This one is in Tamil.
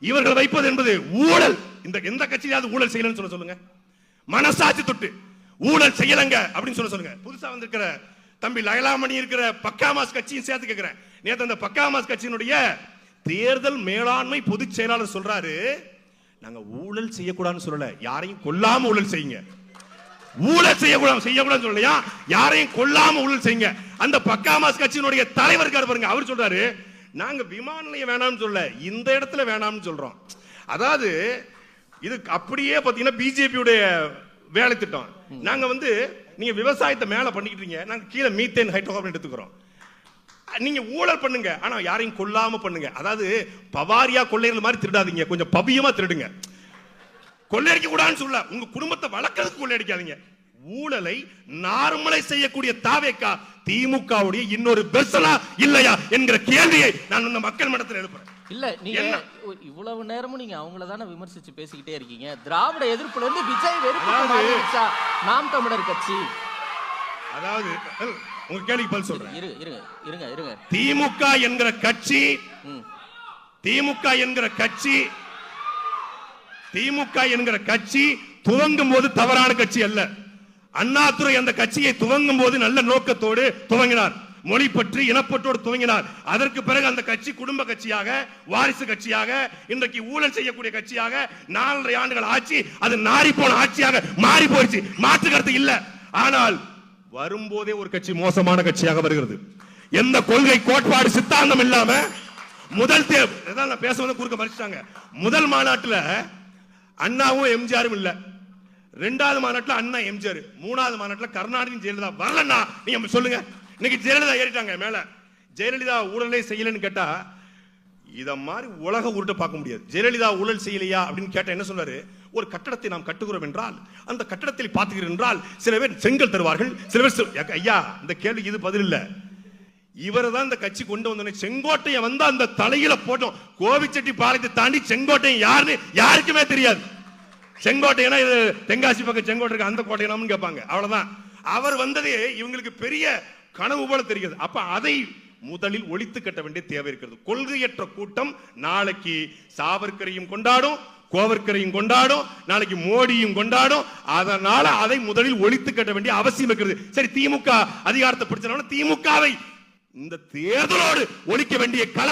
இவர்கள் வைப்பது என்பது ஊழல். இந்த எந்த கட்சியாவது ஊழல் செய்யலன்னு சொல்லுங்க. மனசாட்சி தொட்டு ஊழல் செய்யலங்க அப்படின்னு சொல்லுங்க. புதுசா வந்திருக்கிற தம்பி லயலாமணி இருக்கிற பக்காமாஸ் கட்சியும் சேர்த்து கேட்கிறேன். நேற்று அந்த பக்காமாஸ் கட்சியினுடைய தேர்தல் மேலாண்மை பொதுச் செயலாளர் சொல்றாரு, நாங்க ஊழல் செய்யக்கூடாதுன்னு சொல்லல, யாரையும் கொல்லாம ஊழல் செய்யுங்க. ஊழல் செய்யக்கூடாது சொல்லலையா, யாரையும் கொல்லாம ஊழல் செய்யுங்க. அந்த பக்காமாஸ் கட்சியினுடைய தலைவர் இருக்காரு பாருங்க, அவர் சொல்றாரு, நாங்க விமான நிலையம் வேணாம்னு சொல்ல, இந்த இடத்துல வேணாம்னு சொல்றோம். அதாவது இது அப்படியே பாத்தீங்கன்னா பிஜேபியுடைய வேலை திட்டம். நாங்க நீங்க விவசாயத்தை மேல பண்ணிக்கிட்டீங்க, நாங்க கீழே மீத்தேன் ஹைட்ரோகார்பன் எடுத்துக்கிறோம். நீங்க ஊழல் பண்ணுங்க, ஆனா யாரையும் கொல்லாம பண்ணுங்க. அதாவது பவாரியா கொள்ளையர்கள் மாதிரி திருடாதீங்க, கொஞ்சம் பவியமா திருடுங்க. கொள்ளையடிக்க கூடாதுன்னு சொல்ல, உங்க குடும்பத்தை வளர்க்கறதுக்கு கொள்ளையடிக்காதீங்க. ஊழலை நார்மலை செய்யக்கூடிய தாவேகா திமுகவுடைய இன்னொரு பெர்சனா இல்லையா என்கிற கேள்வியை நான் இந்த மக்கள் மன்றத்தில் எழுப்புறேன். இல்ல நீங்க இவ்வளவு நேரமும் நீங்க அவங்கள தானே விமர்சிச்சு பேசிக்கிட்டே இருக்கீங்க. திராவிட எதிர்ப்புல இருந்து விஜய் வெறுப்பு நாம் தமிழர் கட்சி. அதாவது உங்க கேள்விக்கு பதில் சொல்றேன். இருங்க. திமுக என்கிற கட்சி, திமுக என்கிற கட்சி துவங்கும் போது தவறான கட்சி அல்ல. அண்ணாதுரை அந்த கட்சியை துவங்கும் போது நல்ல நோக்கத்தோடு துவங்கினார், மொழி பற்றி இனப்பற்றோடு துவங்கினார். அதற்கு பிறகு அந்த கட்சி குடும்ப கட்சியாக, வாரிசு கட்சியாக, இன்றைக்கு ஊழல் செய்யக்கூடிய கட்சியாக 4.5 ஆண்டுகள் ஆட்சி, அது நாரி போன ஆட்சியாக மாறி போயிடுச்சு, மாற்று கருத்து இல்ல. ஆனால் வரும்போதே ஒரு கட்சி மோசமான கட்சியாக வருகிறது. எந்த கொள்கை கோட்பாடு சித்தாந்தம் இல்லாம முதல் பேசுவது குறுக்க மறிச்சிட்டாங்க. முதல் மாநாட்டுல அண்ணாவும் எம்ஜிஆரும் இல்ல, 2வது மாநாட்டுல அண்ணா எம்ஜிஆர், 3வது மாநாட்டுல கருணாநிதி ஜெயலலிதா வரலன்னா நீங்க சொல்லுங்க. இன்னைக்கு ஜெயலலிதா ஏறிட்டாங்க மேல. ஜெயலலிதா ஊழலே செய்யலன்னு கேட்டா இத மாதிரி உலக உருட்ட பார்க்க முடியாது. ஜெயலலிதா ஊழல் செய்யலையா அப்படின்னு கேட்டா என்ன சொல்றாரு, ஒரு கட்டடத்தை நாம் கட்டுகிறோம் என்றால் அந்த கட்டடத்தில் பார்த்துக்கிறோம் என்றால் சில பேர் செங்கல் தருவார்கள், சில பேர் ஐயா இந்த கேள்விக்கு இது பதில் இல்ல. இவரை தான் இந்த கட்சி கொண்டு வந்தோன்னே செங்கோட்டையை அந்த தலையில போட்டோம். கோவிச்செட்டி பாளையத்தை தாண்டி செங்கோட்டையன் யாருன்னு யாருக்குமே தெரியாது. செங்கோட்டையனா இது தென்காசி பக்கம் செங்கோட்டை இருக்கு, அந்த கோட்டையனாம்னு கேட்பாங்க, அவ்வளவுதான். அவர் வந்ததே இவங்களுக்கு பெரிய கனவு போல தெரிகிறது. அப்ப அதை முதலில் ஒழித்து கட்ட வேண்டிய தேவை இருக்கிறது. கொள்கையற்ற கூட்டம் நாளைக்கு சாவர்கரையும் கொண்டாடும், கோவர்கரையும் கொண்டாடும், நாளைக்கு மோடியும் கொண்டாடும். அதனால அதை முதலில் ஒழித்து கட்ட வேண்டிய அவசியம் இருக்கிறது. சரி, திமுக அதிகாரத்தை பிடிச்சனால திமுகவை இந்த தேர்தலோடு ஒழிக்க வேண்டிய கள